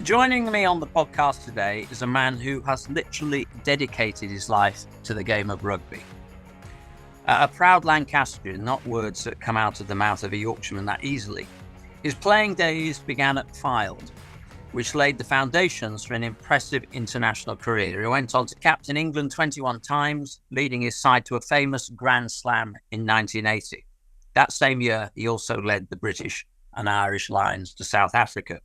Joining me on the podcast today is a man who has literally dedicated his life to the game of rugby. A proud Lancastrian, not words that come out of the mouth of a Yorkshireman that easily. His playing days began at Fylde, which laid the foundations for an impressive international career. He went on to captain England 21 times, leading his side to a famous Grand Slam in 1980. That same year, he also led the British and Irish Lions to South Africa.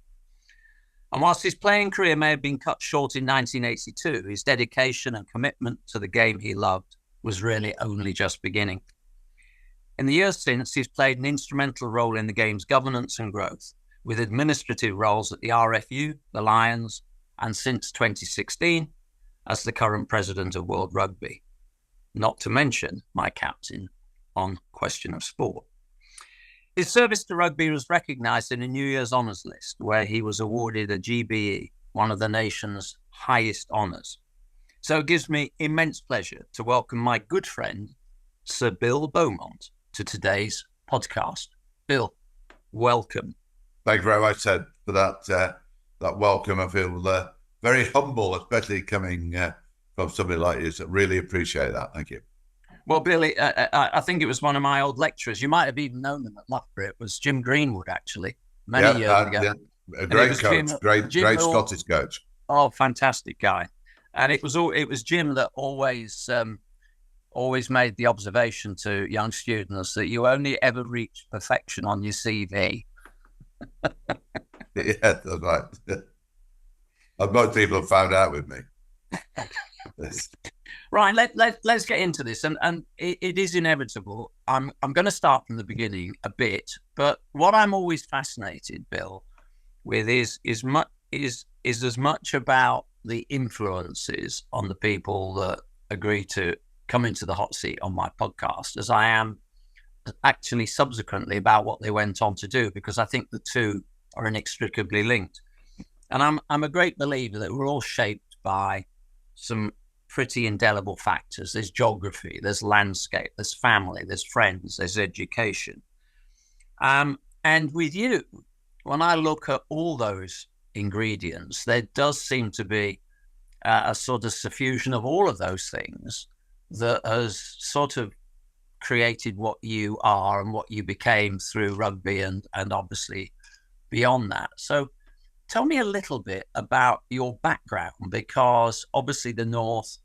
And whilst his playing career may have been cut short in 1982, his dedication and commitment to the game he loved was really only just beginning. In the years since, he's played an instrumental role in the game's governance and growth, with administrative roles at the RFU, the Lions, and since 2016, as the current president of World Rugby. Not to mention my captain on Question of Sport. His service to rugby was recognised in a New Year's Honours List, where he was awarded a GBE, one of the nation's highest honours. So it gives me immense pleasure to welcome my good friend, Sir Bill Beaumont, to today's podcast. Bill, welcome. Thank you very much, Seb, for that welcome. I feel very humble, especially coming from somebody like you. So really appreciate that. Thank you. Well, Billy, I think it was one of my old lecturers. You might have even known them at Loughborough. It was Jim Greenwood, actually, many years ago. Yeah. A great coach, great Scottish coach. Oh, fantastic guy. And it was Jim that always made the observation to young students that you only ever reach perfection on your CV. Yeah, that's right. And most people have found out with me. Right, let's get into this, and it is inevitable. I'm going to start from the beginning a bit, but what I'm always fascinated, Bill, with is as much about the influences on the people that agree to come into the hot seat on my podcast as I am actually subsequently about what they went on to do, because I think the two are inextricably linked. And I'm a great believer that we're all shaped by some pretty indelible factors. There's geography, there's landscape, there's family, there's friends, there's education. And with you, when I look at all those ingredients, there does seem to be a sort of suffusion of all of those things that has sort of created what you are and what you became through rugby and obviously beyond that. So tell me a little bit about your background, because obviously the North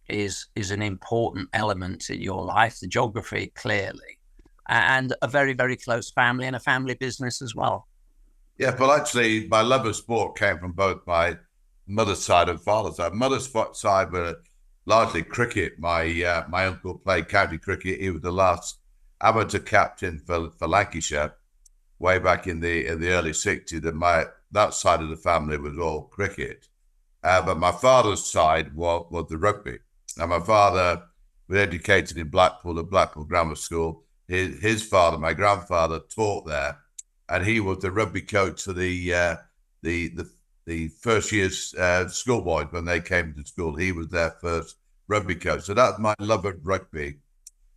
is an important element in your life, the geography clearly, and a very, very close family and a family business as well. Yeah, well, actually, my love of sport came from both my mother's side and father's side. Mother's side were largely cricket. My uncle played county cricket. He was the last amateur captain for Lancashire way back in the early 60s, and that side of the family was all cricket. But my father's side was the rugby. Now, my father was educated in Blackpool at Blackpool Grammar School. His father, my grandfather, taught there, and he was the rugby coach for the first year's schoolboys when they came to school. He was their first rugby coach. So that's my love of rugby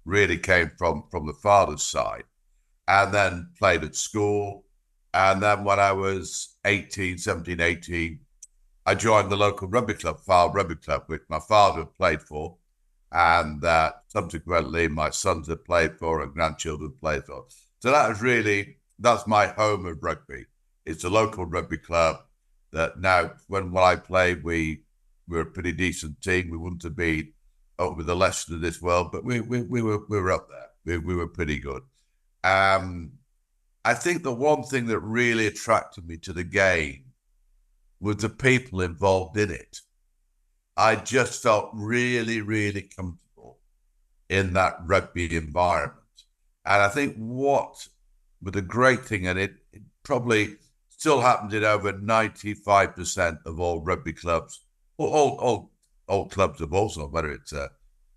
really came from the father's side, and then played at school. And then when I was 17, 18, I joined the local rugby club, Fylde Rugby Club, which my father had played for, and subsequently my sons had played for and grandchildren played for. So that's my home of rugby. It's a local rugby club that now, when I played, we were a pretty decent team. We wouldn't have been up with the Leicester of this world, but we were up there. We were pretty good. I think the one thing that really attracted me to the game was the people involved in it. I just felt really, really comfortable in that rugby environment. And I think what was a great thing, and it probably still happens in over 95% of all rugby clubs, all clubs of all sorts, whether it's a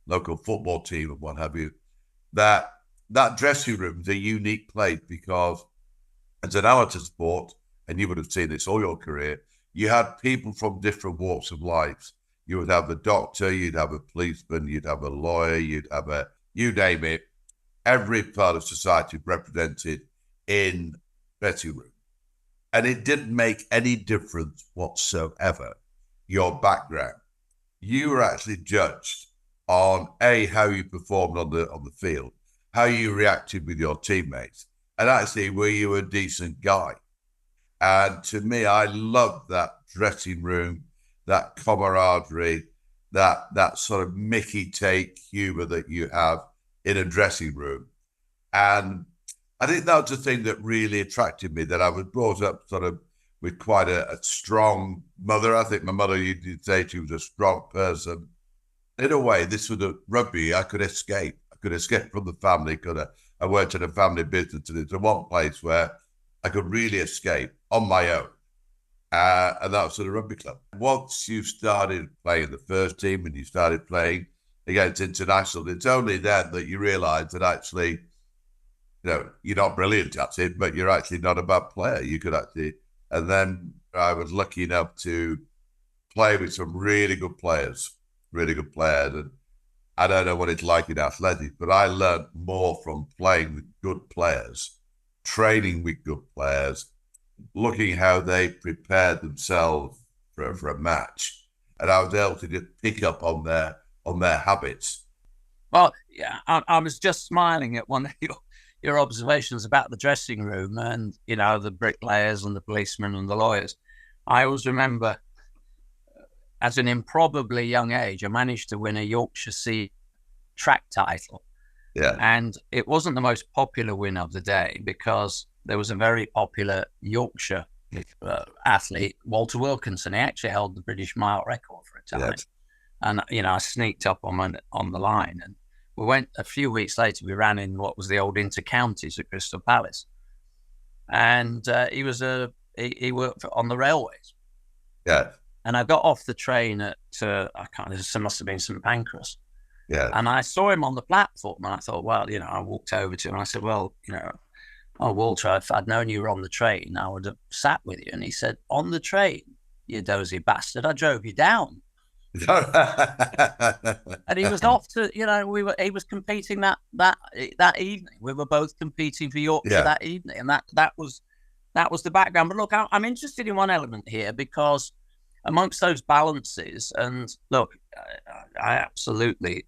local football team or what have you, that dressing room is a unique place, because as an amateur sport, and you would have seen this all your career, you had people from different walks of life. You would have a doctor, you'd have a policeman, you'd have a lawyer, you'd have you name it, every part of society represented in dressing room. And it didn't make any difference whatsoever, your background. You were actually judged on how you performed on the field, how you reacted with your teammates, and actually were you a decent guy. And to me, I loved that dressing room, that camaraderie, that sort of Mickey take humor that you have in a dressing room. And I think that was the thing that really attracted me, that I was brought up sort of with quite a strong mother. I think my mother, you'd say she was a strong person. In a way, this was a rugby. I could escape. I could escape from the family. I worked in a family business, and it's the one place where I could really escape on my own. And that was the rugby club. Once you started playing the first team and you started playing against international, it's only then that you realise that actually, you're not brilliant at it, but you're actually not a bad player. You could actually, and then I was lucky enough to play with some really good players. And I don't know what it's like in athletics, but I learned more from playing with good players, training with good players, looking how they prepared themselves for a match. And I was able to just pick up on their habits. Well, yeah, I was just smiling at one of your observations about the dressing room and, the bricklayers and the policemen and the lawyers. I always remember, as an improbably young age, I managed to win a Yorkshire Sea track title. Yeah. And it wasn't the most popular win of the day, because there was a very popular Yorkshire athlete, Walter Wilkinson. He actually held the British mile record for a time. Yes. And, I sneaked up on the line, and we went a few weeks later. We ran in what was the old inter-counties at Crystal Palace. And he worked on the railways. Yeah. And I got off the train at, it must have been St Pancras. Yeah. And I saw him on the platform, and I thought, well, I walked over to him and I said, well, oh, Walter, if I'd known you were on the train, I would have sat with you. And he said, on the train, you dozy bastard, I drove you down. And he was off to, he was competing that evening. We were both competing for Yorkshire that evening. And that was the background. But look, I'm interested in one element here, because amongst those balances, and look, I absolutely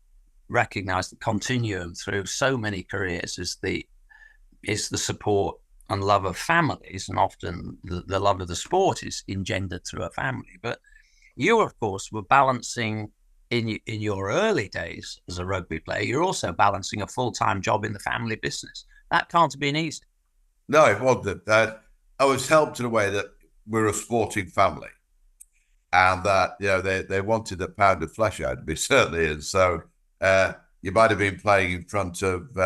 recognize the continuum through so many careers is the support and love of families, and often the love of the sport is engendered through a family. But you, of course, were balancing in your early days as a rugby player. You're also balancing a full-time job in the family business. That can't have been easy. No, it wasn't. I was helped in a way that we're a sporting family, and that they wanted a pound of flesh out of me, certainly. And so you might have been playing in front of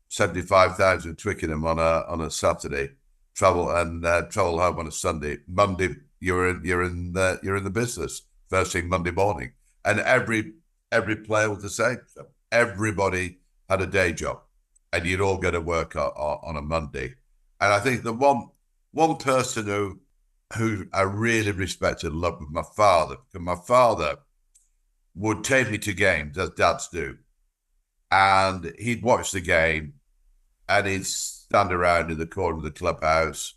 75,000 Twickenham on a Saturday, travel home on a Sunday. Monday, you're in the business first thing Monday morning, and every player was the same. So everybody had a day job, and you'd all go to work on a Monday. And I think the one person who I really respected and loved was my father, because my father would take me to games, as dads do, and he'd watch the game, and he'd stand around in the corner of the clubhouse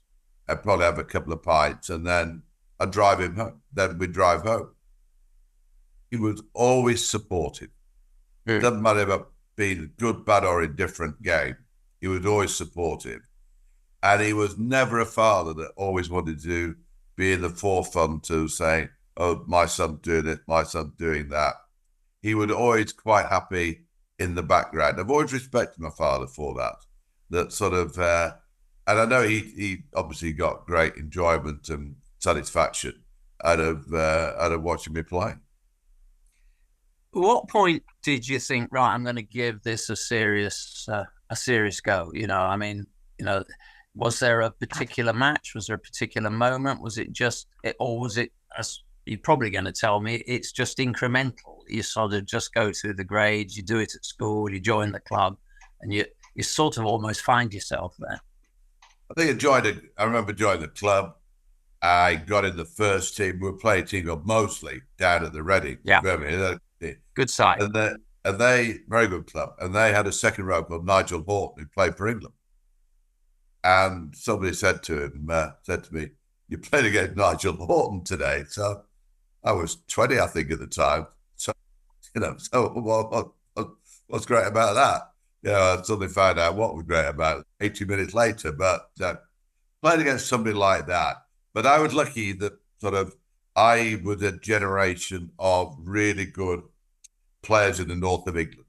and probably have a couple of pints, and then I'd drive him home. Then we'd drive home. He was always supportive. Doesn't matter about being a good, bad, or indifferent game. He was always supportive. And he was never a father that always wanted to be in the forefront of saying, oh, my son's doing it, my son's doing that. He was always quite happy in the background. I've always respected my father for that. That sort of, and I know he obviously got great enjoyment and satisfaction out of watching me play. At what point did you think, right, I'm going to give this a serious go? Was there a particular match? Was there a particular moment? Was it just, or was it, as you're probably going to tell me, it's just incremental? You sort of just go through the grades, you do it at school, you join the club, and you sort of almost find yourself there. I think I remember joining the club. I got in the first team. We were playing a team called Moseley down at the Reading. Yeah. Good side. And they very good club. And they had a second row called Nigel Horton, who played for England. And somebody said to me, "You played against Nigel Horton today." So I was 20, I think, at the time. So what's great about that? I suddenly found out what was great about it 80 minutes later. But playing against somebody like that. But I was lucky that sort of I was a generation of really good players in the north of England.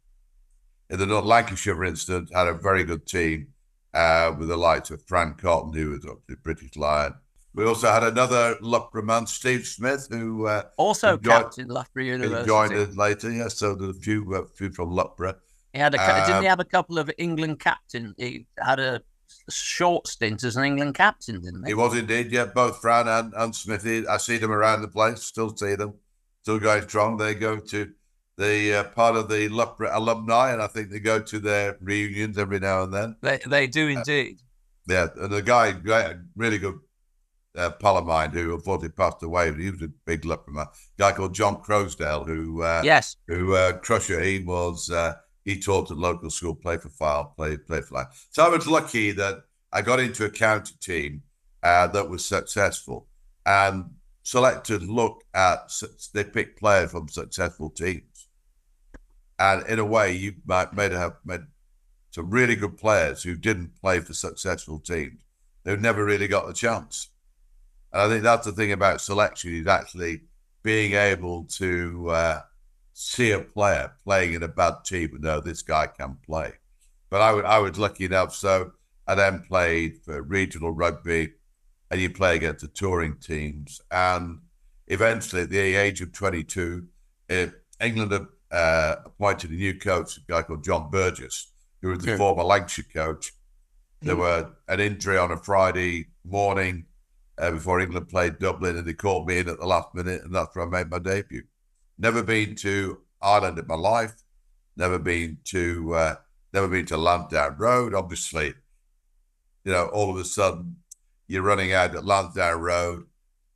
In the North, Lancashire, for instance, had a very good team with the likes of Fran Cotton, who was obviously a British Lion. We also had another Loughborough man, Steve Smith, who Also captain Loughborough he joined University. us later. Yes, so there's a few from Loughborough. Didn't he have a couple of England captain? He had a short stint as an England captain, didn't He he? was indeed, yeah, both Fran and Smithy. I see them around the place, still see them, still going strong. They go to the part of the Loughborough alumni, and I think they go to their reunions every now and then. They do indeed. Yeah, and the guy, really good pal of mine who unfortunately passed away. He was a big Loughborough man. A guy called John Crosdale, Yes. who Crusher. He taught at local school, played for Fyle, played for Lion. So I was lucky that I got into a county team that was successful, and selectors look at they pick players from successful teams, and in a way, you might have made some really good players who didn't play for successful teams. They've never really got the chance. And I think that's the thing about selection is actually being able to see a player playing in a bad team and know this guy can play. But I was lucky enough. So I then played for regional rugby, and you play against the touring teams. And eventually, at the age of 22, England appointed a new coach, a guy called John Burgess, who was the former Lancashire coach. There were an injury on a Friday morning before England played Dublin, and they called me in at the last minute, and that's where I made my debut. Never been to Ireland in my life. Never been to Lansdowne Road. Obviously, all of a sudden you're running out at Lansdowne Road,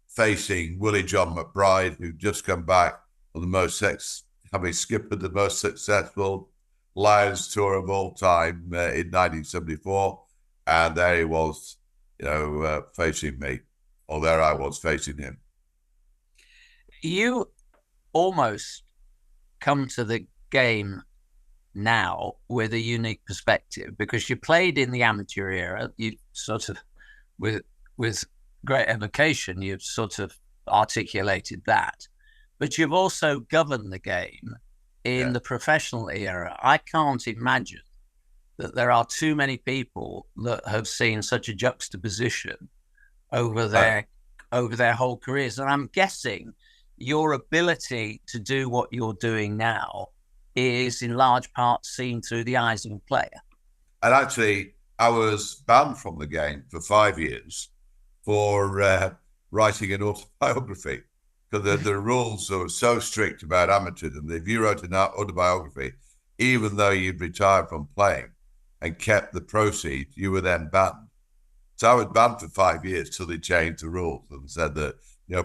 facing Willie John McBride, who'd just come back on having skipped the most successful Lions tour of all time in 1974, and there he was, facing me, or there I was facing him. You almost come to the game now with a unique perspective because you played in the amateur era. You sort of, with great evocation, you've sort of articulated that, but you've also governed the game in the professional era. I can't imagine that there are too many people that have seen such a juxtaposition over their whole careers. And I'm guessing your ability to do what you're doing now is in large part seen through the eyes of a player. And actually, I was banned from the game for 5 years for writing an autobiography, because the rules are so strict about amateurism. If you wrote an autobiography, even though you'd retired from playing and kept the proceeds, you were then banned. So I was banned for 5 years till they changed the rules and said that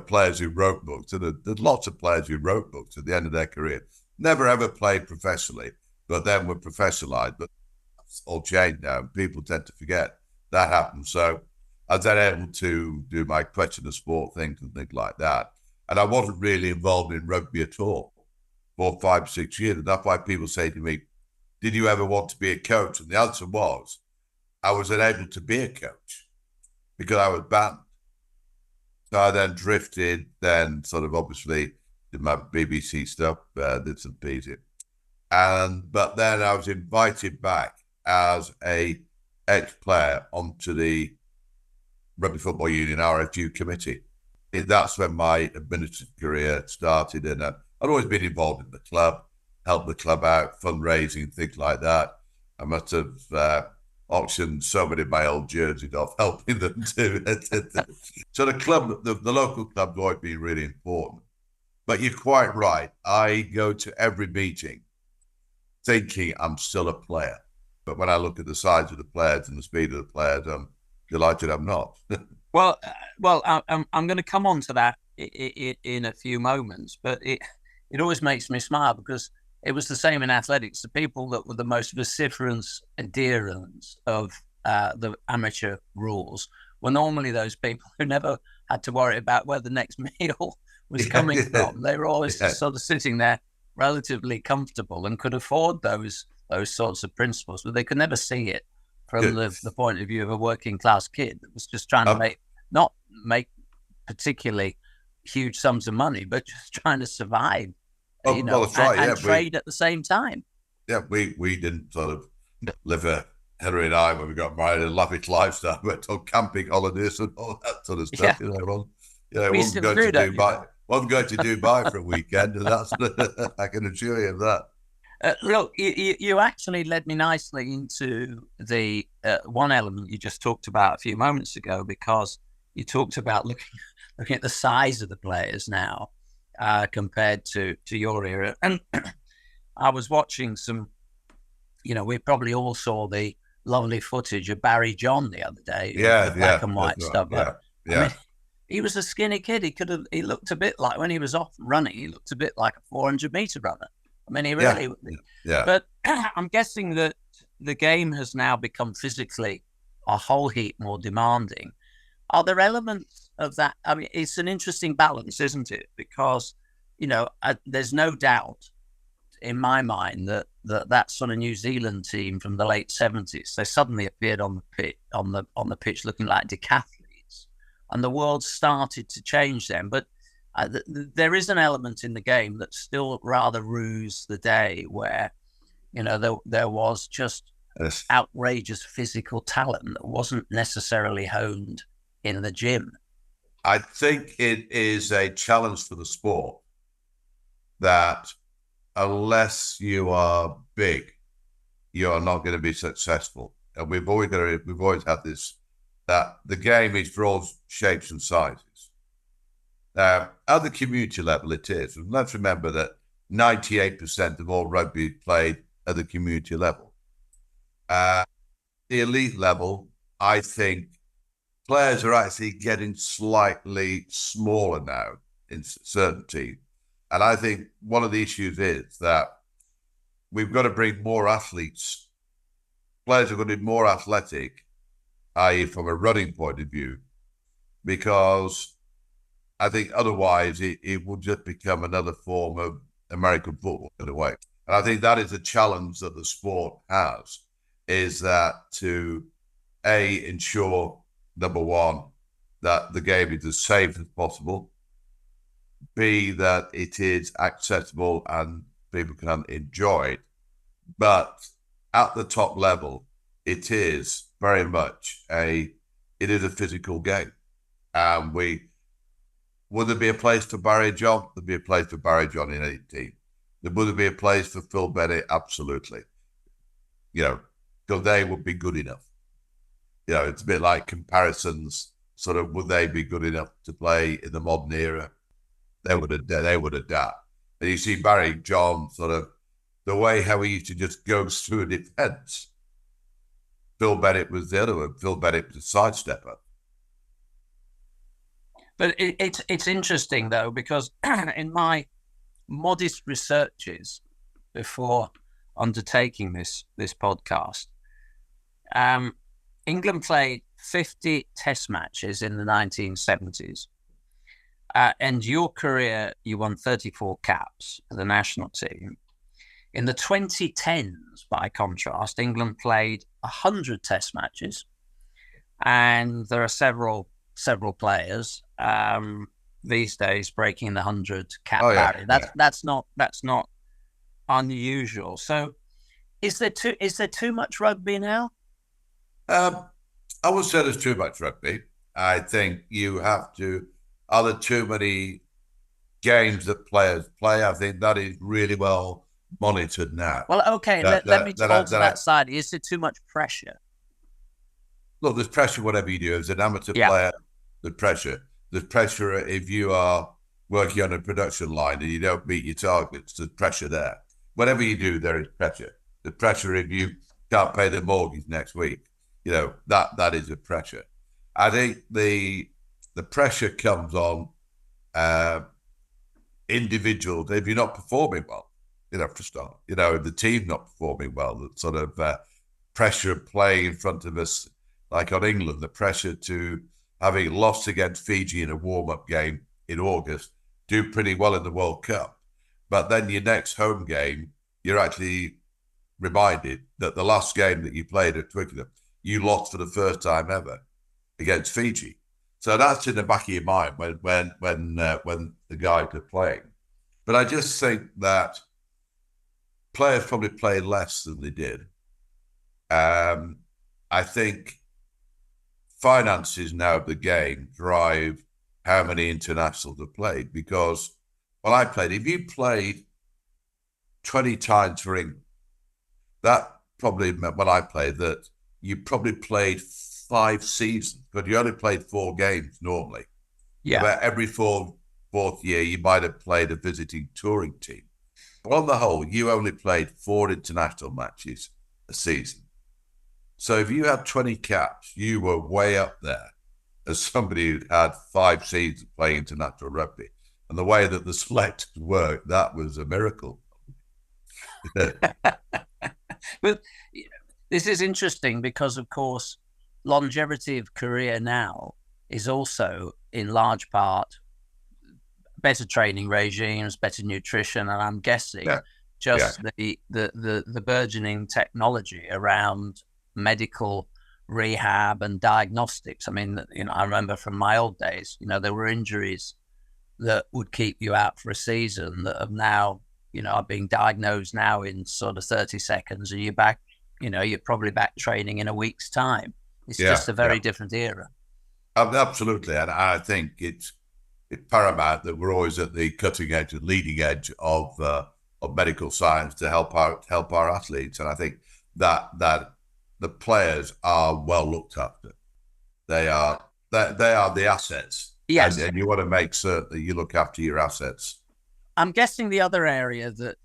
players who wrote books, and there's lots of players who wrote books at the end of their career, never ever played professionally, but then were professionalized. But it's all changed now. People tend to forget that happened. So I was then able to do my question of sport things and things like that. And I wasn't really involved in rugby at all for 5, 6 years. And that's why people say to me, did you ever want to be a coach? And the answer was, I was unable to be a coach because I was banned. So I then drifted, then sort of obviously did my BBC stuff, did some pieces. But then I was invited back as a ex-player onto the Rugby Football Union RFU committee. That's when my administrative career started. And I'd always been involved in the club, helped the club out, fundraising, things like that. I must have auctioned so many of my old jerseys off, helping them too. So the local club's always been really important. But you're quite right. I go to every meeting thinking I'm still a player. But when I look at the size of the players and the speed of the players, I'm delighted I'm not. Well, I'm going to come on to that in a few moments, but it always makes me smile because it was the same in athletics. The people that were the most vociferous adherents of the amateur rules were normally those people who never had to worry about where the next meal was coming from. They were always just sort of sitting there relatively comfortable and could afford those sorts of principles, but they could never see it from the point of view of a working class kid that was just trying to not make particularly huge sums of money, but just trying to survive, and trade at the same time. Yeah, we didn't sort of live Henry and I, when we got married, a lavish lifestyle. We went on camping holidays and all that sort of stuff. Yeah. Wasn't going to Dubai. Wasn't going to Dubai for a weekend, and that's I can assure you of that. Look, you actually led me nicely into the one element you just talked about a few moments ago, because you talked about looking at the size of the players now compared to your era. And I was watching some, we probably all saw the lovely footage of Barry John the other day. The black and white stuff. Yeah. I mean, he was a skinny kid. He looked a bit like, when he was off running, he looked a bit like a 400-meter runner. I mean, he really. Yeah. But I'm guessing that the game has now become physically a whole heap more demanding. Are there elements of that? I mean, it's an interesting balance, isn't it? Because, there's no doubt in my mind that sort of New Zealand team from the late 70s, they suddenly appeared on the pitch looking like decathletes, and the world started to change then. But there is an element in the game that still rather rues the day, where there was just outrageous physical talent that wasn't necessarily honed in the gym. I think it is a challenge for the sport that unless you are big, you are not going to be successful. And we've always had this, that the game is for all shapes and sizes. At the community level, it is. And let's remember that 98% of all rugby is played at the community level. The elite level, I think players are actually getting slightly smaller now in certain teams. And I think one of the issues is that we've got to bring more athletes. Players are going to be more athletic, i.e. from a running point of view, because I think otherwise it will just become another form of American football in a way. And I think that is a challenge that the sport has, is that to ensure, number one, that the game is as safe as possible, B, that it is accessible and people can enjoy it. But at the top level, it is very much a physical game. And would there be a place for Barry John? There'd be a place for Barry John in any team. Would there be a place for Phil Bennett? Absolutely. Because they would be good enough. It's a bit like comparisons, sort of, would they be good enough to play in the modern era? They would adapt. And you see Barry John, sort of, the way how he used to just go through a defence. Phil Bennett was the other one. Phil Bennett was a sidestepper. But it's interesting, though, because in my modest researches before undertaking this podcast, England played 50 test matches in the 1970s. And your career, you won 34 caps for the national team. In the 2010s, by contrast, England played 100 test matches. And there are several players these days breaking the 100 cap barrier. That's not unusual. So is there too much rugby now? I would say there's too much rugby. I think you have to. Are there too many games that players play? I think that is really well monitored now. Well, okay, let me talk to that side. Is there too much pressure? Look, there's pressure whatever you do. As an amateur player, there's pressure. There's pressure if you are working on a production line and you don't meet your targets. There's pressure there. Whatever you do, there is pressure. The pressure if you can't pay the mortgage next week. That is a pressure. I think the pressure comes on individuals if you're not performing well, for start. If the team not performing well, the sort of pressure of playing in front of us like on England, the pressure to, having lost against Fiji in a warm-up game in August, do pretty well in the World Cup. But then your next home game, you're actually reminded that the last game that you played at Twickenham, you lost for the first time ever against Fiji. So that's in the back of your mind when the guys are playing. But I just think that players probably play less than they did. I think finances now of the game drive how many internationals are played, because when I played, if you played 20 times for England, that probably meant when I played that you probably played 5 seasons, but you only played 4 games normally. Yeah. About every fourth year, you might have played a visiting touring team. But on the whole, you only played 4 international matches a season. So if you had 20 caps, you were way up there as somebody who had 5 seasons playing international rugby. And the way that the selectors worked, that was a miracle. But this is interesting because, of course, longevity of career now is also in large part better training regimes, better nutrition, and I'm guessing the burgeoning technology around medical rehab and diagnostics. I mean, I remember from my old days, there were injuries that would keep you out for a season that have now, are being diagnosed now in sort of 30 seconds, and you're back, you're probably back training in a week's time. It's just a very different era. Absolutely. And I think it's paramount that we're always at the cutting edge and leading edge of medical science to help our athletes. And I think that the players are well looked after. They are the assets. Yes. And you want to make certain that you look after your assets. I'm guessing the other area that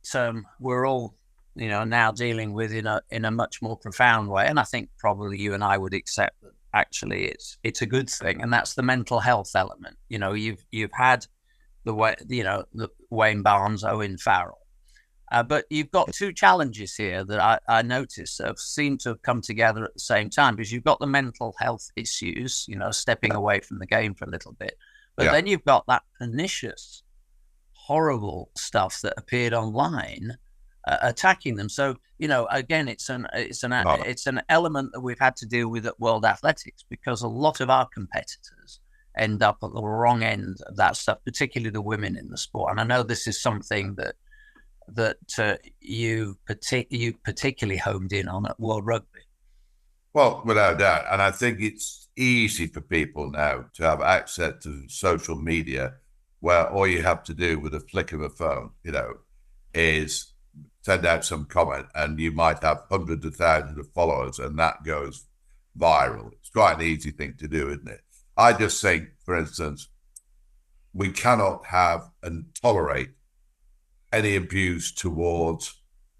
we're all, now dealing with in a much more profound way, and I think probably you and I would accept that actually it's a good thing, and that's the mental health element. You've had the Wayne Barnes, Owen Farrell, but you've got 2 challenges here that I noticed have seemed to have come together at the same time, because you've got the mental health issues, stepping away from the game for a little bit, but then you've got that pernicious, horrible stuff that appeared online attacking them. So again, it's an element that we've had to deal with at World Athletics, because a lot of our competitors end up at the wrong end of that stuff, particularly the women in the sport. And I know this is something that you particularly homed in on at World Rugby. Well, without doubt. And I think it's easy for people now to have access to social media, where all you have to do with a flick of a phone, is send out some comment, and you might have hundreds of thousands of followers, and that goes viral. It's quite an easy thing to do, isn't it? I just think, for instance, we cannot have and tolerate any abuse towards,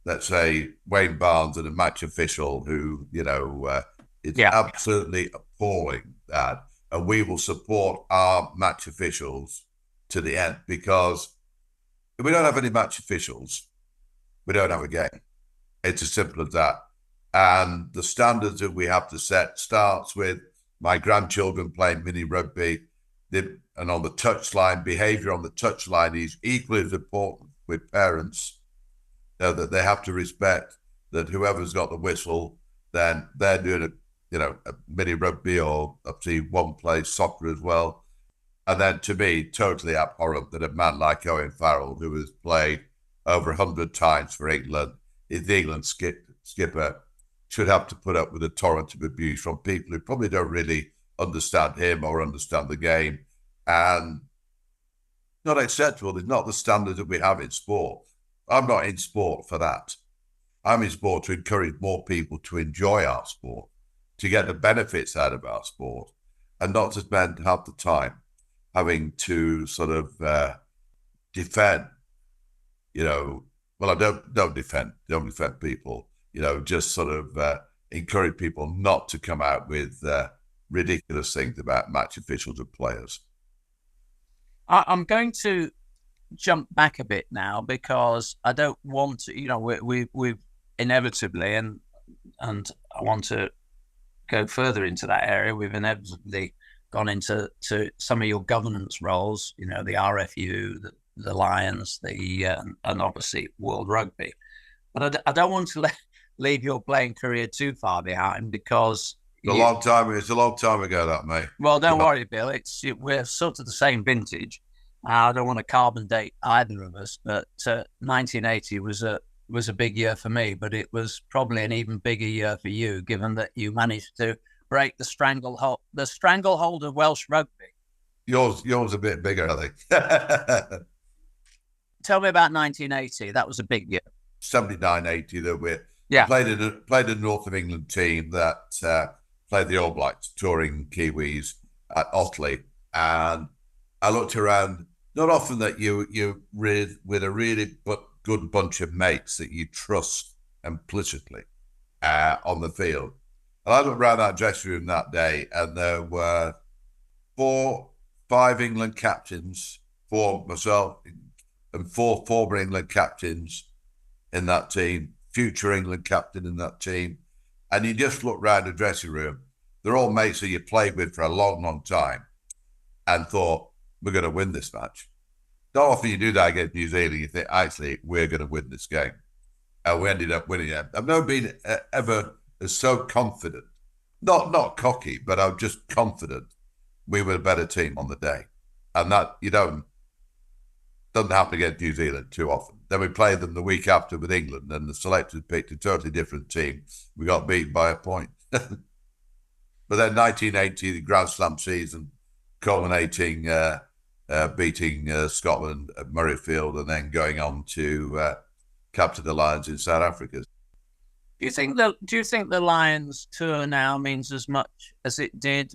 let's say, Wayne Barnes and a match official who, it's absolutely appalling that. And we will support our match officials to the end, because if we don't have any match officials, we don't have a game. It's as simple as that. And the standards that we have to set starts with my grandchildren playing mini rugby, and on the touchline, behaviour on the touchline is equally as important with parents, that they have to respect that whoever's got the whistle, then they're doing a mini rugby, or up to one plays soccer as well. And then, to me, totally abhorrent that a man like Owen Farrell, who has played over 100 times for England, is the England skipper, should have to put up with a torrent of abuse from people who probably don't really understand him or understand the game. And not acceptable. It's not the standard that we have in sport. I'm not in sport for that. I'm in sport to encourage more people to enjoy our sport, to get the benefits out of our sport, and not to spend half the time having to sort of defend, well, I don't defend people, just sort of encourage people not to come out with ridiculous things about match officials and players. I'm going to jump back a bit now, because I don't want to, we've inevitably, and I want to go further into that area, we've inevitably gone into some of your governance roles, the RFU, the Lions, and obviously World Rugby. But I don't want to leave your playing career too far behind because It's a long time. It's a long time ago, that, mate. well, don't worry, Bill. We're sort of the same vintage. I don't want to carbon date either of us, but 1980 was a big year for me, but it was probably an even bigger year for you, given that you managed to break the stranglehold of Welsh rugby. Yours a bit bigger, I think. Tell me about 1980. That was a big year. 79, 80 that we Yeah. played in the North of England team that played the All Blacks, touring Kiwis at Otley. And I looked around, not often that you with a really good bunch of mates that you trust implicitly on the field. And I looked around that dressing room that day, and there were 5 England captains, 4 myself, and 4 former England captains in that team, future England captain in that team. And you just look around the dressing room, they're all mates that you played with for a long, long time, and thought, we're going to win this match. Not often you do that against New Zealand, you think, actually, we're going to win this game. And we ended up winning it. I've never been ever so confident, not cocky, but I'm just confident we were a better team on the day. And that, doesn't happen against New Zealand too often. Then we played them the week after with England, and the selectors picked a totally different team. We got beaten by a point. But then 1980, the Grand Slam season, culminating beating Scotland at Murrayfield, and then going on to capture the Lions in South Africa. Do you think the Lions tour now means as much as it did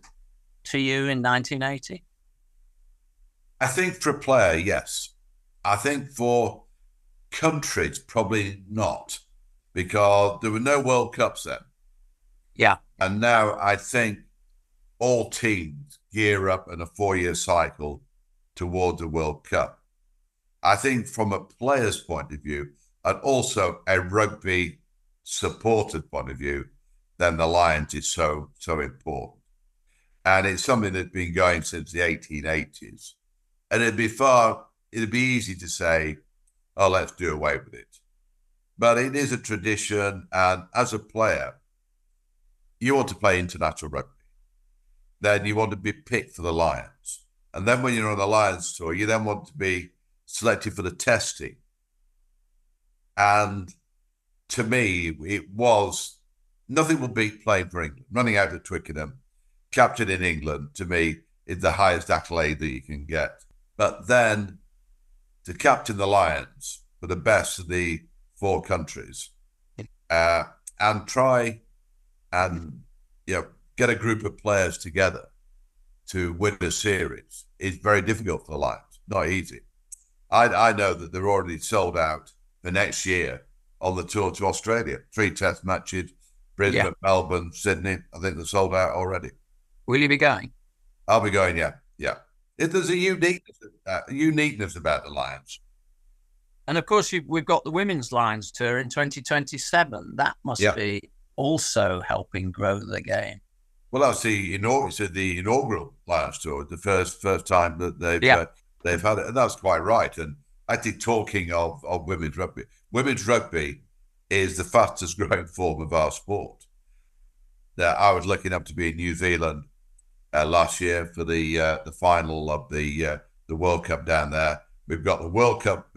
to you in 1980? I think for a player, yes. I think for countries, probably not, because there were no World Cups then. Yeah. And now I think all teams gear up in a 4-year cycle towards a World Cup. I think from a player's point of view, and also a rugby supported point of view, then the Lions is so important. And it's something that's been going since the 1880s. And it'd be easy to say, oh, let's do away with it. But it is a tradition, and as a player, you want to play international rugby. Then you want to be picked for the Lions. And then when you're on the Lions tour, you then want to be selected for the test team. And to me, it was, nothing will beat playing for England. Running out of Twickenham, captain in England, to me, is the highest accolade that you can get. But then to captain the Lions for the best of the 4 countries and try and get a group of players together to win a series is very difficult for the Lions. Not easy. I know that they're already sold out for next year on the tour to Australia. 3 test matches, Brisbane, Melbourne, Sydney. I think they're sold out already. Will you be going? I'll be going, yeah. There's a uniqueness about the Lions. And of course, we've got the Women's Lions Tour in 2027. That must be also helping grow the game. Well, that's the inaugural Lions Tour, the first time that they've had it, and that's quite right. And I think talking of women's rugby is the fastest growing form of our sport. I was lucky enough to be in New Zealand last year for the final of the World Cup down there. We've got the World Cup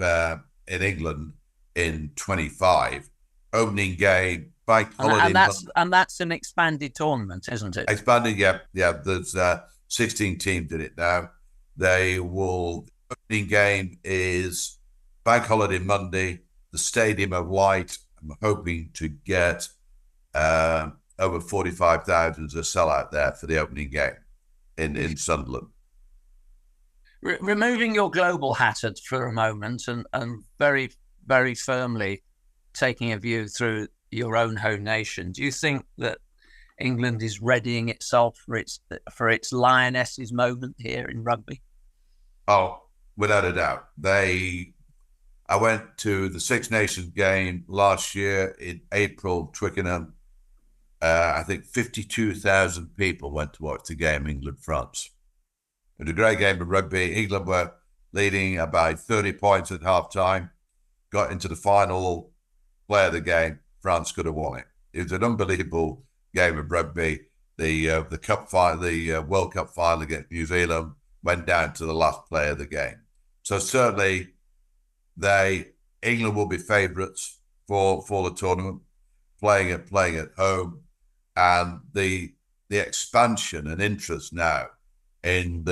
in England in 25, opening game, bank holiday. And that's an expanded tournament, isn't it? Expanded, yeah. There's 16 teams in it now. Opening game is bank holiday Monday, the Stadium of Light. I'm hoping to get over 45,000 as a sellout there for the opening game in Sunderland. Removing your global hat for a moment and very, very firmly taking a view through your own home nation, do you think that England is readying itself for its Lionesses moment here in rugby? Oh, without a doubt. I went to the Six Nations game last year in April, Twickenham. I think 52,000 people went to watch the game England-France. It was a great game of rugby. England were leading by 30 points at half-time, got into the final play of the game. France could have won it. It was an unbelievable game of rugby. The cup final, the World Cup final against New Zealand went down to the last play of the game. So certainly, England will be favourites for the tournament, playing at home, and the expansion and interest now in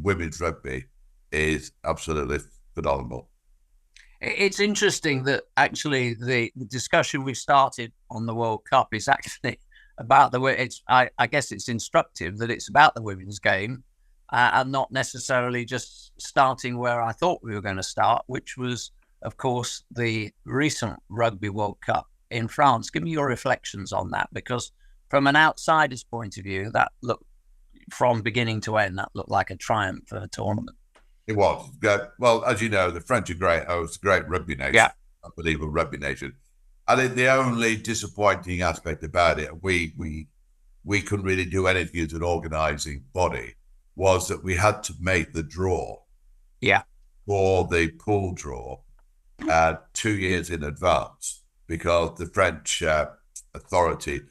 women's rugby is absolutely phenomenal. It's interesting that actually the discussion we started on the World Cup is actually about the way I guess it's instructive that it's about the women's game and not necessarily just starting where I thought we were going to start, which was, of course, the recent Rugby World Cup in France. Give me your reflections on that, because from an outsider's point of view, that looked, from beginning to end, that looked like a triumph for the tournament. It was. Well, as you know, the French are great hosts, great rugby nation, Yeah. unbelievable rugby nation. I think the only disappointing aspect about it, we couldn't really do anything as an organising body, was that we had to make the draw. Yeah. For the pool draw 2 years in advance, because the French authority,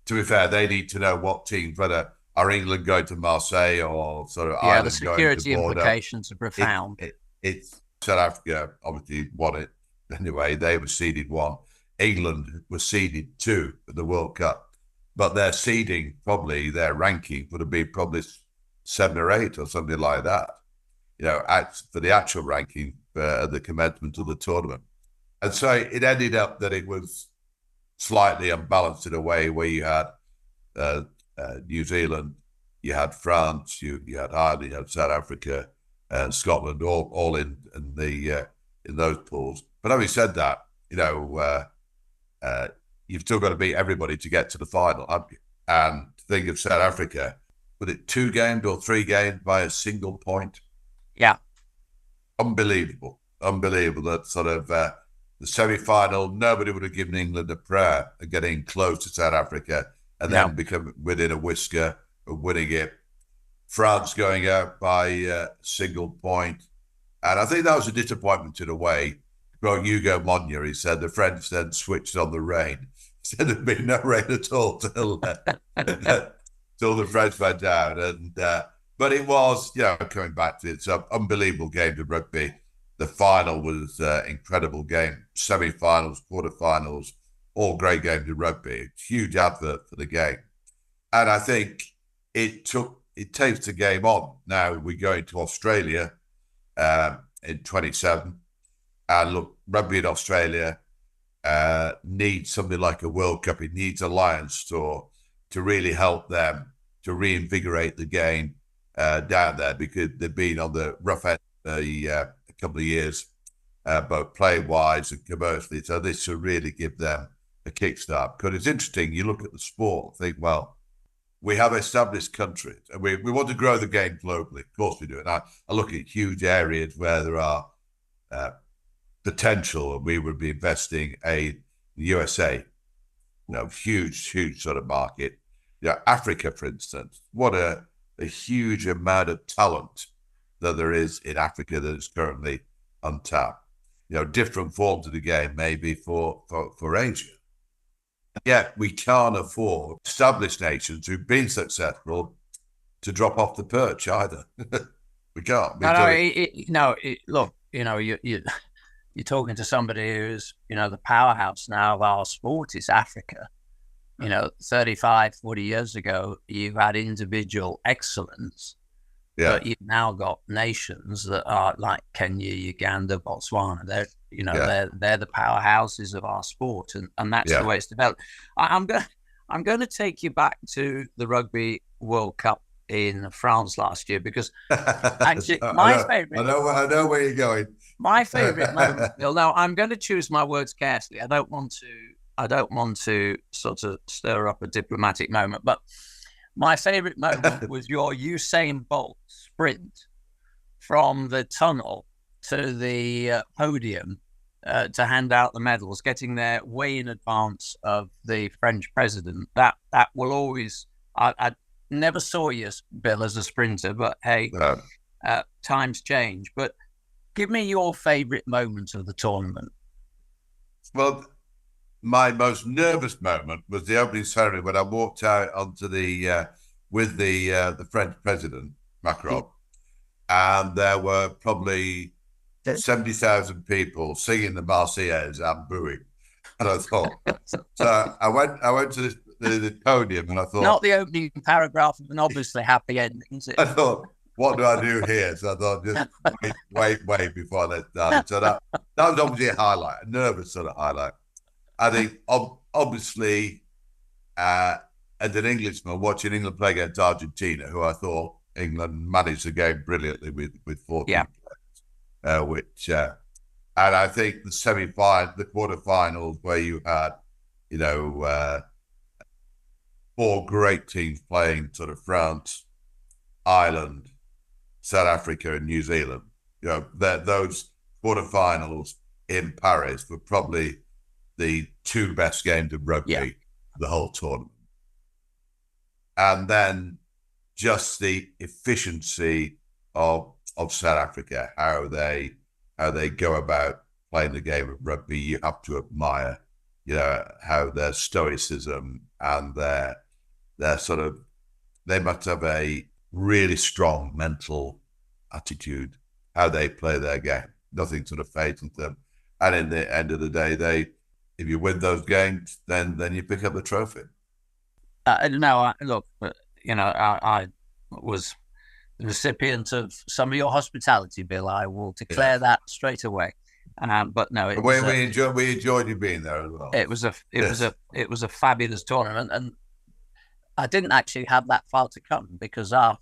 to be fair, they need to know what teams, whether are England going to Marseille or sort of Ireland the security going to implications are profound. It's South Africa obviously won it anyway. They were seeded 1. England was seeded 2 at the World Cup, but their seeding, probably their ranking, would have been probably 7 or 8 or something like that. For the actual ranking at the commencement of the tournament. And so it ended up that it was slightly unbalanced in a way where you had New Zealand, you had France, you had Ireland, you had South Africa, and Scotland, all in those pools. But having said that, you've still got to beat everybody to get to the final, haven't you? And to think of South Africa, was it 2 games or 3 games by a single point? Yeah. Unbelievable. That sort of the semi-final, nobody would have given England a prayer of getting close to South Africa and then become within a whisker of winning it. France going out by a single point. And I think that was a disappointment in a way. Well, Hugo Monnier, he said the French then switched on the rain. He said there'd been no rain at all till the French went down. But it was, coming back to it, it's an unbelievable game of rugby. The final was an incredible game. Semi-finals, quarterfinals, all great games of rugby. Huge advert for the game. And I think it takes the game on. Now we're going to Australia in 27. And look, rugby in Australia needs something like a World Cup. It needs a Lions tour to really help them to reinvigorate the game down there, because they've been on the rough end a couple of years, both play-wise and commercially. So this will really give them a kickstart. Because it's interesting, you look at the sport and think, well, we have established countries and we want to grow the game globally. Of course we do. And I look at huge areas where there are potential, and we would be investing in the USA, huge sort of market. Africa, for instance, what a huge amount of talent that there is in Africa that is currently untapped. Different forms of the game maybe for Asia. Yet we can't afford established nations who've been successful to drop off the perch either. We can't. Look, you're talking to somebody who's, the powerhouse now of our sport is Africa. 35, 40 years ago, you had individual excellence, but you've now got nations that are like Kenya, Uganda, Botswana. They're the powerhouses of our sport, and that's the way it's developed. I'm going to take you back to the Rugby World Cup in France last year, because actually I know where you're going. My favorite moment. Now I'm going to choose my words carefully. I don't want to sort of stir up a diplomatic moment, but my favorite moment was your Usain Bolt sprint from the tunnel to the podium to hand out the medals, getting there way in advance of the French president. That will always. I never saw you, Bill, as a sprinter, but hey, times change. But give me your favourite moment of the tournament. Well, my most nervous moment was the opening ceremony when I walked out onto the with the French president Macron, and there were probably 70,000 people singing the Marseillaise and booing, and I thought. So I went to the podium, and I thought, not the opening paragraph of an obviously happy ending, is it? I thought, what do I do here? So I thought, just wait before I start. So that was obviously a highlight, a nervous sort of highlight. I think, obviously, as an Englishman, watching England play against Argentina, who I thought England managed the game brilliantly with 14 players, which, and I think the semi-final, the quarterfinals, where you had, four great teams playing, sort of France, Ireland, South Africa, and New Zealand. Those quarterfinals in Paris were probably the two best games of rugby the whole tournament. And then just the efficiency of South Africa, how they go about playing the game of rugby, you have to admire, how their stoicism and their sort of, they must have a really strong mental attitude, how they play their game. Nothing sort of phases them. And in the end of the day, if you win those games, then you pick up the trophy. I was the recipient of some of your hospitality, Bill. I will declare that straight away. But no, we enjoyed you being there as well. It was a fabulous tournament, and I didn't actually have that far to come because our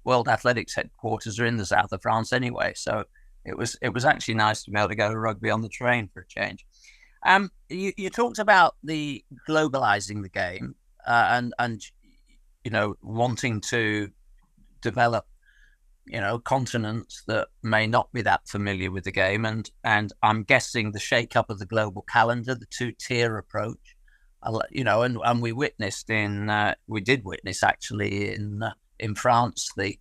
World Athletics headquarters are in the south of France anyway. So it was actually nice to be able to go to rugby on the train for a change. You talked about the globalizing the game and wanting to develop continents that may not be that familiar with the game, and I'm guessing the shake-up of the global calendar, the two-tier approach, and we did witness actually in France the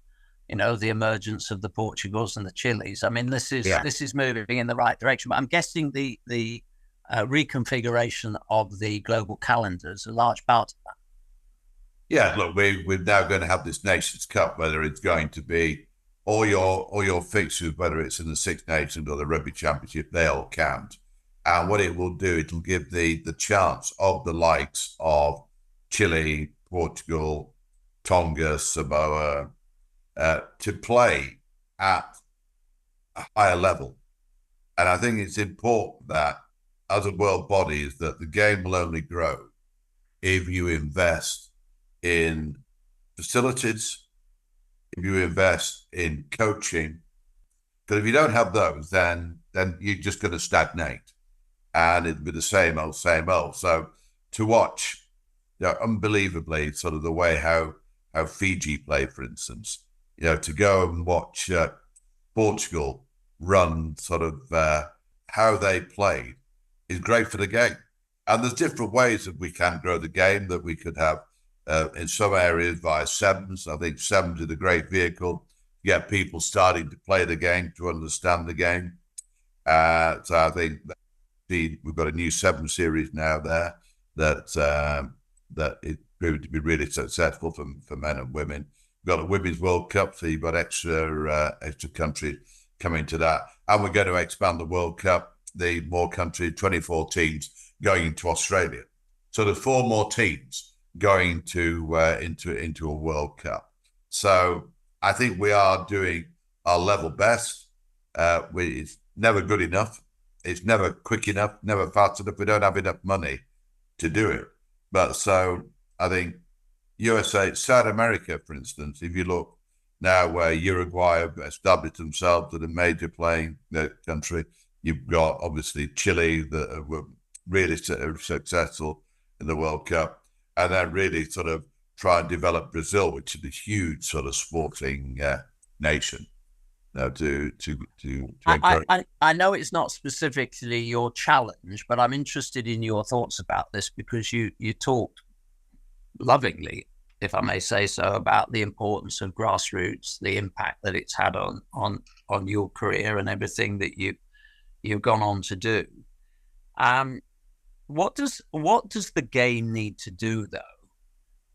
emergence of the Portugals and the Chiles. I mean, this is moving in the right direction, but I'm guessing the reconfiguration of the global calendar is a large part of that. Yeah, look, we're now going to have this Nations Cup, whether it's going to be all your fixtures, whether it's in the Six Nations or the Rugby Championship, they all count. And what it will do, it'll give the chance of the likes of Chile, Portugal, Tonga, Samoa, to play at a higher level. And I think it's important that as a world body is that the game will only grow if you invest in facilities, if you invest in coaching. Because if you don't have those, then you're just going to stagnate. And it'll be the same old, same old. So to watch, unbelievably, sort of the way how Fiji play, for instance, to go and watch Portugal run sort of how they played is great for the game. And there's different ways that we can grow the game, that we could have in some areas via sevens. I think sevens is a great vehicle to get people starting to play the game, to understand the game. So I think we've got a new 7 series now there that is proved to be really successful for men and women. We've got a Women's World Cup, so you've got extra countries coming to that. And we're going to expand the World Cup, the more countries, 24 teams going into Australia. So there's 4 more teams going to into a World Cup. So I think we are doing our level best. It's never good enough. It's never quick enough, never fast enough. We don't have enough money to do it. But so I think USA, South America, for instance, if you look now where Uruguay have established themselves as a major playing country, you've got obviously Chile that were really successful in the World Cup, and then really sort of try and develop Brazil, which is a huge sort of sporting nation. to I, encourage. I know it's not specifically your challenge, but I'm interested in your thoughts about this because you talked lovingly, if I may say so, about the importance of grassroots, the impact that it's had on your career and everything that you've gone on to do. Um, what does the game need to do though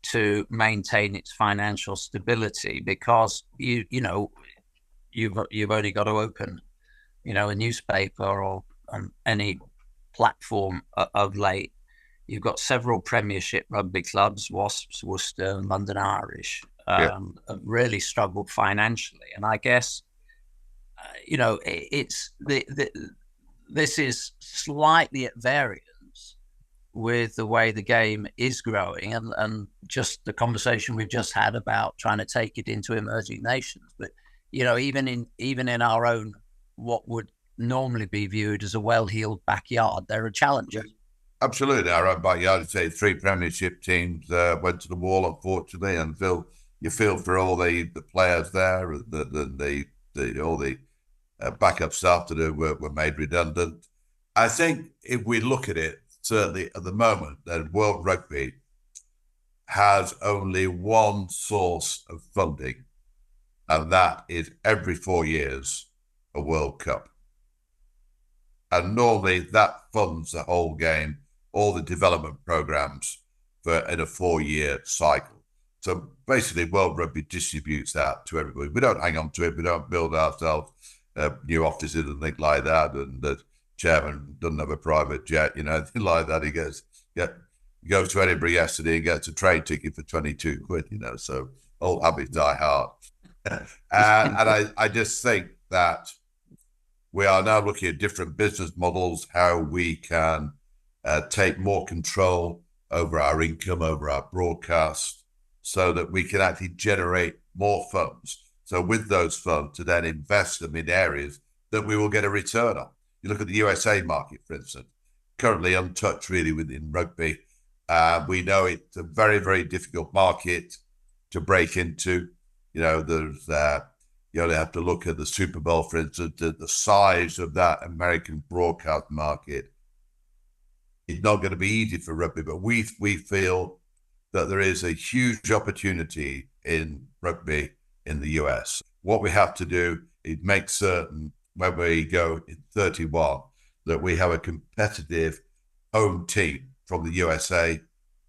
to maintain its financial stability? Because you've only got to open a newspaper or any platform of late. You've got several Premiership rugby clubs, Wasps, Worcester, and London Irish, Yeah, have really struggled financially. And I guess, it's this is slightly at variance with the way the game is growing and just the conversation we've just had about trying to take it into emerging nations. But, even in our own, what would normally be viewed as a well-heeled backyard, there are yeah, challenges. absolutely. Our own backyard, I'd say three Premiership teams went to the wall, unfortunately, and you feel for all the players there, the all the backup staff that were made redundant. I think if we look at it, certainly at the moment, that World Rugby has only one source of funding, and that is every 4 years a World Cup. And normally that funds the whole game, all the development programs in a 4 year cycle. So basically, World Rugby distributes that to everybody. We don't hang on to it. We don't build ourselves new offices and things like that. And the chairman doesn't have a private jet, anything like that. He goes to Edinburgh yesterday and gets a train ticket for 22 quid, so old habits die hard. And I just think that we are now looking at different business models, how we can take more control over our income, over our broadcast, so that we can actually generate more funds. So with those funds, to then invest them in areas that we will get a return on. You look at the USA market, for instance, currently untouched really within rugby. We know it's a very, very difficult market to break into. There's you only have to look at the Super Bowl, for instance, the size of that American broadcast market. It's not going to be easy for rugby, but we feel that there is a huge opportunity in rugby in the US. What we have to do is make certain when we go in 31 that we have a competitive home team from the USA,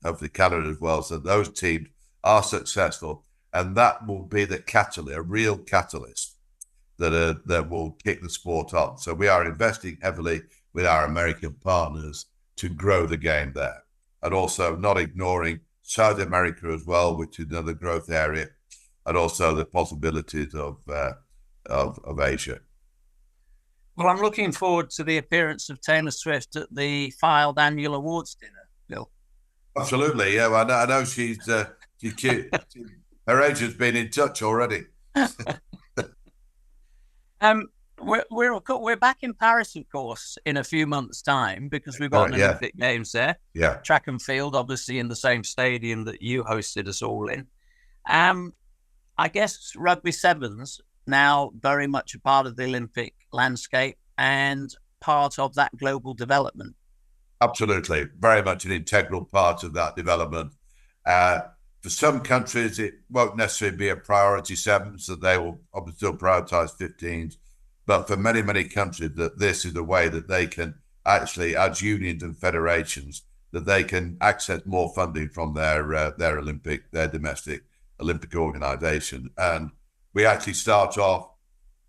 hopefully Canada as well, so those teams are successful. And that will be the catalyst, a real catalyst that will kick the sport on. So we are investing heavily with our American partners to grow the game there, and also not ignoring South America as well, which is another growth area, and also the possibilities of Asia. Well, I'm looking forward to the appearance of Taylor Swift at the filed annual awards dinner, Bill. Absolutely, yeah. Well, I know she's cute. Her agent's been in touch already. We're back in Paris, of course, in a few months' time because we've got an Yeah, Olympic Games there. yeah. Track and field, obviously, in the same stadium that you hosted us all in. I guess rugby sevens now very much a part of the Olympic landscape and part of that global development. Absolutely, very much an integral part of that development. For some countries, it won't necessarily be a priority seven, so they will obviously still prioritise 15s. But for many, many countries, that this is a way that they can actually, as unions and federations, that they can access more funding from their domestic Olympic organisation. And we actually start off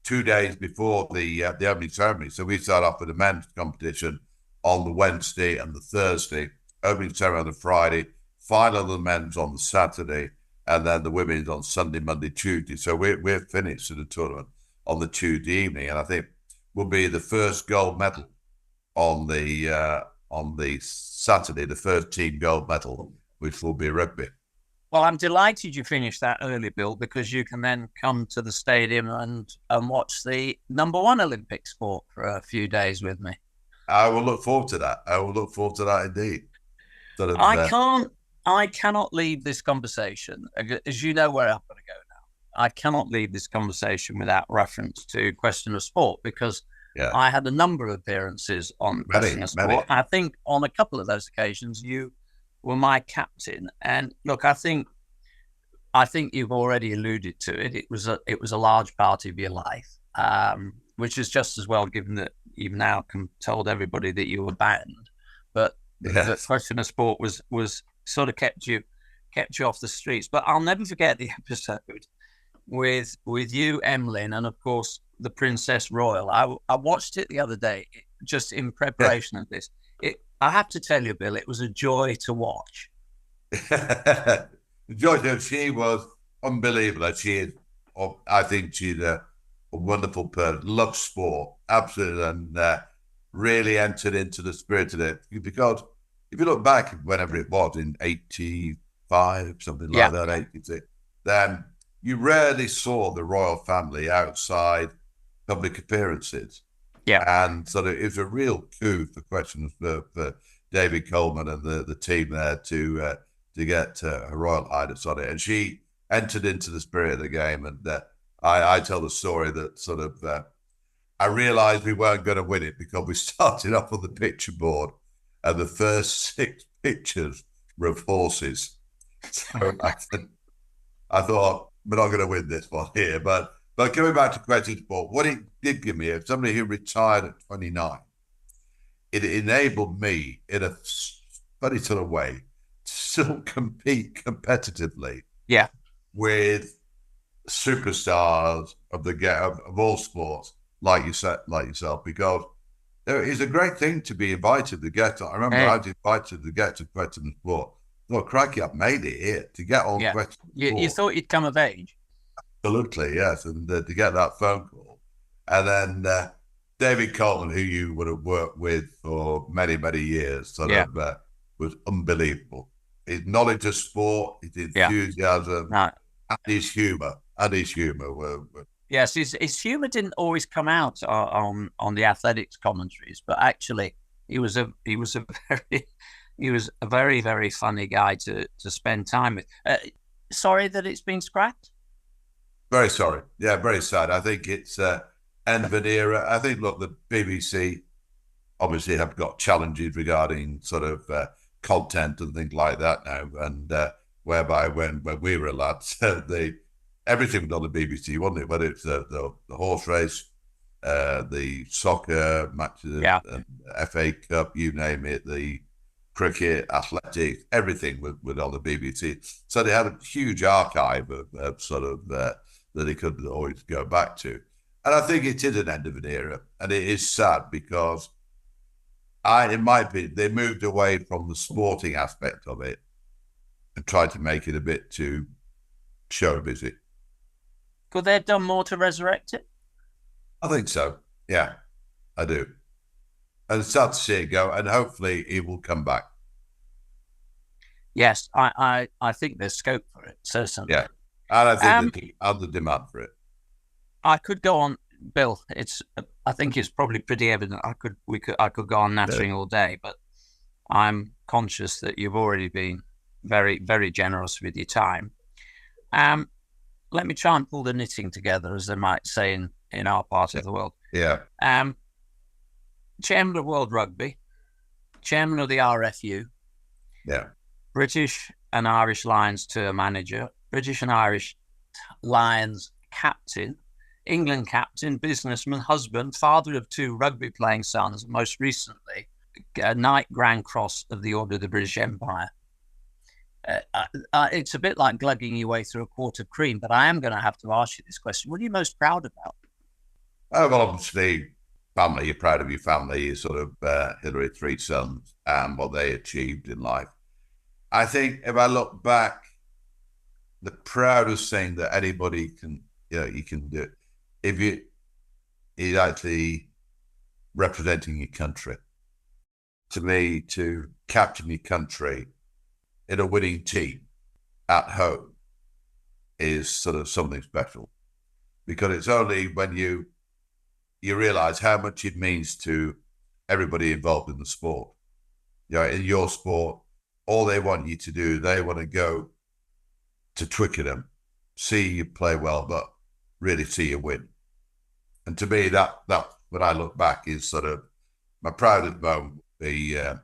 2 days before the opening ceremony. So we start off with the men's competition on the Wednesday and the Thursday, opening ceremony on the Friday, final of the men's on the Saturday, and then the women's on Sunday, Monday, Tuesday. So we're finished in the tournament on the Tuesday evening, and I think we'll be the first gold medal on the Saturday, the first team gold medal, which will be rugby. Well, I'm delighted you finished that early, Bill, because you can then come to the stadium and watch the number one Olympic sport for a few days with me. I will look forward to that. I will look forward to that indeed. I cannot leave this conversation, as you know where I'm going to go now. I cannot leave this conversation without reference to Question of Sport, because Yeah, I had a number of appearances on Question of many. Sport. I think on a couple of those occasions you were my captain. And look, I think you've already alluded to it. It was a large part of your life, which is just as well, given that you've now told everybody that you were banned. But the Yes. Question of Sport was sort of kept you off the streets. But I'll never forget the episode with you, Emlyn, and of course the Princess Royal. I watched it the other day, just in preparation of this. I have to tell you, Bill, it was a joy to watch. Georgia, she was unbelievable. I think she's a wonderful person, loves sport, absolutely, and really entered into the spirit of it. Because if you look back, whenever it was, in 85, something like that, 86, then you rarely saw the royal family outside public appearances. Yeah. And so it was a real coup for questions for David Coleman and the team there to get Her Royal Highness on it. And she entered into the spirit of the game. And I tell the story that sort of I realised we weren't going to win it because we started off on the picture board and the first 6 pictures were of horses. So I thought, we're not going to win this one here. But coming back to Question Sport, what it did give me, as somebody who retired at 29, it enabled me in a funny sort of way to still compete competitively with superstars of of all sports, like yourself, because it's a great thing to be invited to get. I remember I was invited to get to Question Sport. Well, crikey, I've made it here to get on Question Sport. You thought you'd come of age? Absolutely, yes, and to get that phone call, and then David Coleman, who you would have worked with for many, many years, was unbelievable. His knowledge of sport, his enthusiasm, and his humour, were. Yes, his humour didn't always come out on the athletics commentaries, but actually he was a very, very funny guy to spend time with. Sorry that it's been scrapped? Very sorry. Yeah, very sad. I think it's end of an era. I think, look, the BBC obviously have got challenges regarding sort of content and things like that now. And whereby when we were lads, everything was on the BBC, wasn't it? Whether it's the horse race, the soccer matches, and FA Cup, you name it, the cricket, athletics, everything was on the BBC. So they had a huge archive of sort of that they could always go back to. And I think it is an end of an era. And it is sad because in my opinion, they moved away from the sporting aspect of it and tried to make it a bit too show busy. Could they have done more to resurrect it? I think so. Yeah, I do. And it's sad to see it go, and hopefully it will come back. Yes, I think there's scope for it, certainly. Yeah, and I think there's the demand for it. I could go on, Bill. I think it's probably pretty evident. I could go on nattering all day, but I'm conscious that you've already been very, very generous with your time. Let me try and pull the knitting together, as they might say in our part of the world. Yeah. Chairman of World Rugby, chairman of the RFU. Yeah. British and Irish Lions tour manager, British and Irish Lions captain, England captain, businessman, husband, father of 2 rugby playing sons, most recently a Knight Grand Cross of the Order of the British Empire. It's a bit like glugging your way through a quart of cream, but I am going to have to ask you this question. What are you most proud about? Well, obviously, family. You're proud of your family. You sort of Hillary 3 sons and what they achieved in life. I think if I look back, the proudest thing that anybody can, you can do, if you is actually representing your country. To me, to captain your country in a winning team at home is sort of something special, because it's only when you realise how much it means to everybody involved in the sport. In your sport, all they want you to do, they want to go to Twickenham see you play well, but really see you win. And to me, that when I look back is sort of my proudest moment, the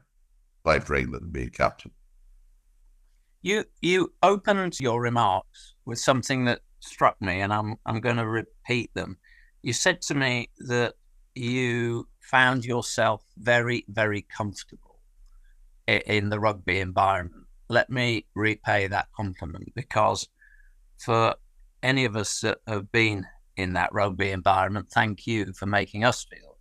play for England and being captain. You opened your remarks with something that struck me, and I'm going to repeat them. You said to me that you found yourself very, very comfortable in the rugby environment. Let me repay that compliment, because for any of us that have been in that rugby environment, thank you for making us feel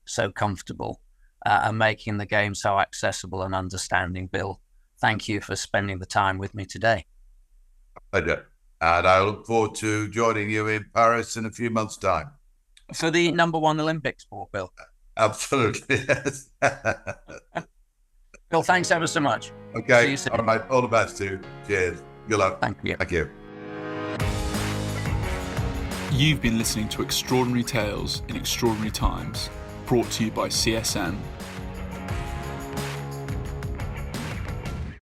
so comfortable and making the game so accessible and understanding. Bill, thank you for spending the time with me today. Pleasure. And I look forward to joining you in Paris in a few months' time. For the #1 Olympic sport, Bill. Absolutely, yes. Bill, thanks ever so much. Okay, See you soon. all right, all the best to you. Cheers. Good luck. Thank you. Thank you. You've been listening to Extraordinary Tales in Extraordinary Times, brought to you by CSN